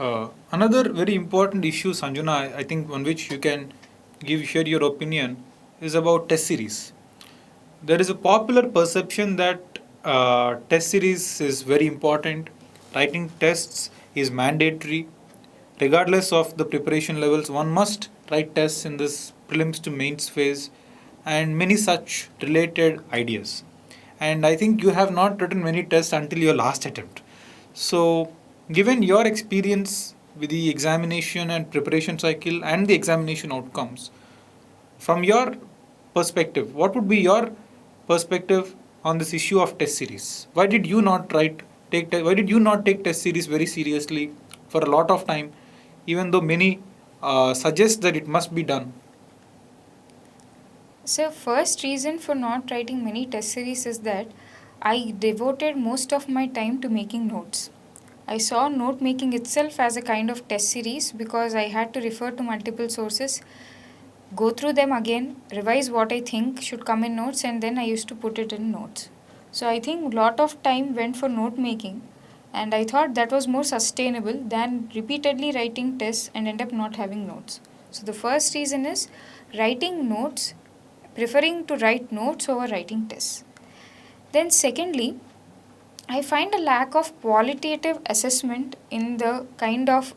Another very important issue, Sanjana, I think on which you can share your opinion is about test series. There is a popular perception that test series is very important. Writing tests is mandatory. Regardless of the preparation levels, one must write tests in this prelims to mains phase, and many such related ideas. And I think you have not written many tests until your last attempt. So, given your experience with the examination and preparation cycle and the examination outcomes, from your perspective, what would be your perspective on this issue of test series? Why did you not why did you not take test series very seriously for a lot of time, even though many suggest that it must be done? So, first reason for not writing many test series is that I devoted most of my time to making notes. I saw note making itself as a kind of test series because I had to refer to multiple sources, go through them again, revise what I think should come in notes, and then I used to put it in notes. So I think a lot of time went for note making, and I thought that was more sustainable than repeatedly writing tests and end up not having notes. So the first reason is writing notes, preferring to write notes over writing tests. Then secondly, I find a lack of qualitative assessment in the kind of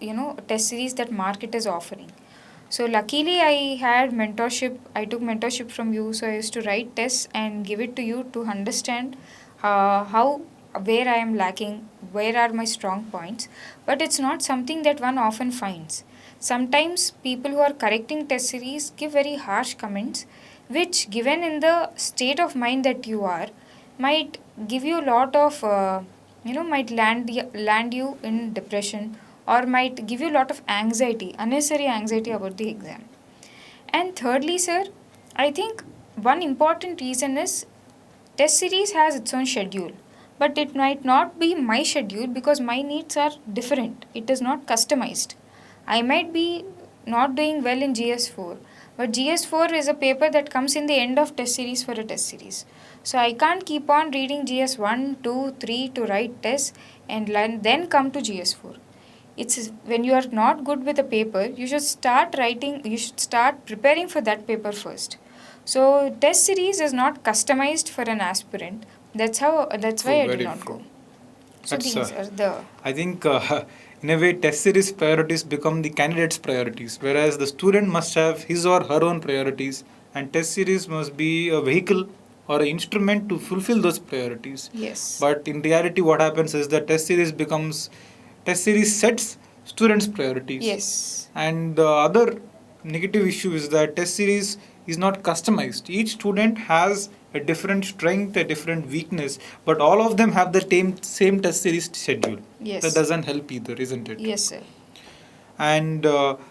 test series that market is offering. So luckily I had mentorship. I took mentorship from you, so I used to write tests and give it to you to understand how where I am lacking, where are my strong points. But it's not something that one often finds. Sometimes people who are correcting test series give very harsh comments, which given in the state of mind that you are, might give you a lot of might land you in depression, or might give you a lot of anxiety, unnecessary anxiety about the exam. And thirdly, sir, I think one important reason is test series has its own schedule, but it might not be my schedule because my needs are different. It is not customized. I might be not doing well in GS4, but GS4 is a paper that comes in the end of test series for a test series. So I can't keep on reading GS1, 2, 3 to write tests and then come to GS4. It's when you are not good with a paper, you should start preparing for that paper first. So test series is not customized for an aspirant. That's why I did not go. So That's, these are the I think, in a way, test series priorities become the candidate's priorities, whereas the student must have his or her own priorities, and test series must be a vehicle or an instrument to fulfill those priorities. yes. But in reality, what happens is that test series sets students' priorities. Yes. And the other negative issue is that test series is not customized. Each student has a different strength, a different weakness, but all of them have the same test series schedule. Yes. That doesn't help either, isn't it? Yes, sir. And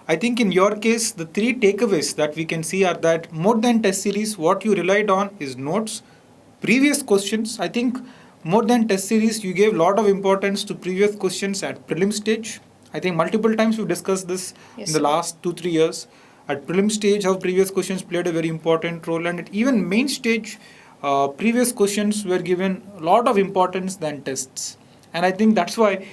I think in your case, the three takeaways that we can see are that more than test series, what you relied on is notes, previous questions. I think more than test series, you gave a lot of importance to previous questions at prelim stage. I think multiple times we've discussed this Yes, in the sir. last 2-3 years. At prelim stage, how previous questions played a very important role, and at even main stage, previous questions were given a lot of importance than tests. And I think that's why,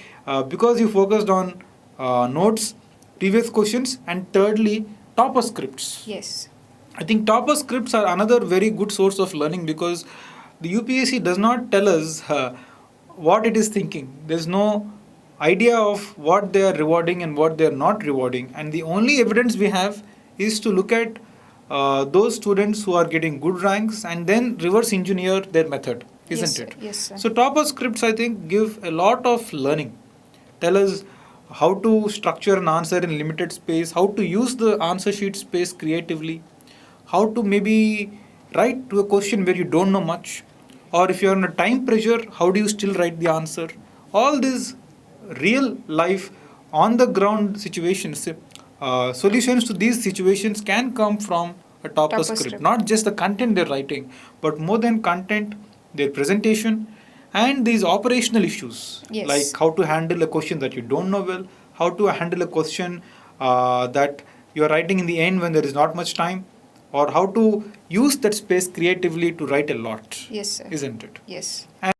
because you focused on notes, previous questions, and thirdly, topper scripts. Yes. I think topper scripts are another very good source of learning because the UPSC does not tell us what it is thinking. There's no idea of what they are rewarding and what they are not rewarding, and the only evidence we have is to look at those students who are getting good ranks and then reverse engineer their method, isn't Yes, sir. it? Yes, sir. So topper scripts, I think, give a lot of learning. Tell us how to structure an answer in limited space, how to use the answer sheet space creatively, how to maybe write to a question where you don't know much, or if you're under time pressure, how do you still write the answer? All these real life on the ground situations, solutions to these situations can come from a topper Topper script, script. not just the content they're writing, but more than content, their presentation and these operational issues, Yes. like how to handle a question that you don't know well, how to handle a question that you are writing in the end when there is not much time, or how to use that space creatively to write a lot, Yes, sir. isn't it? Yes. And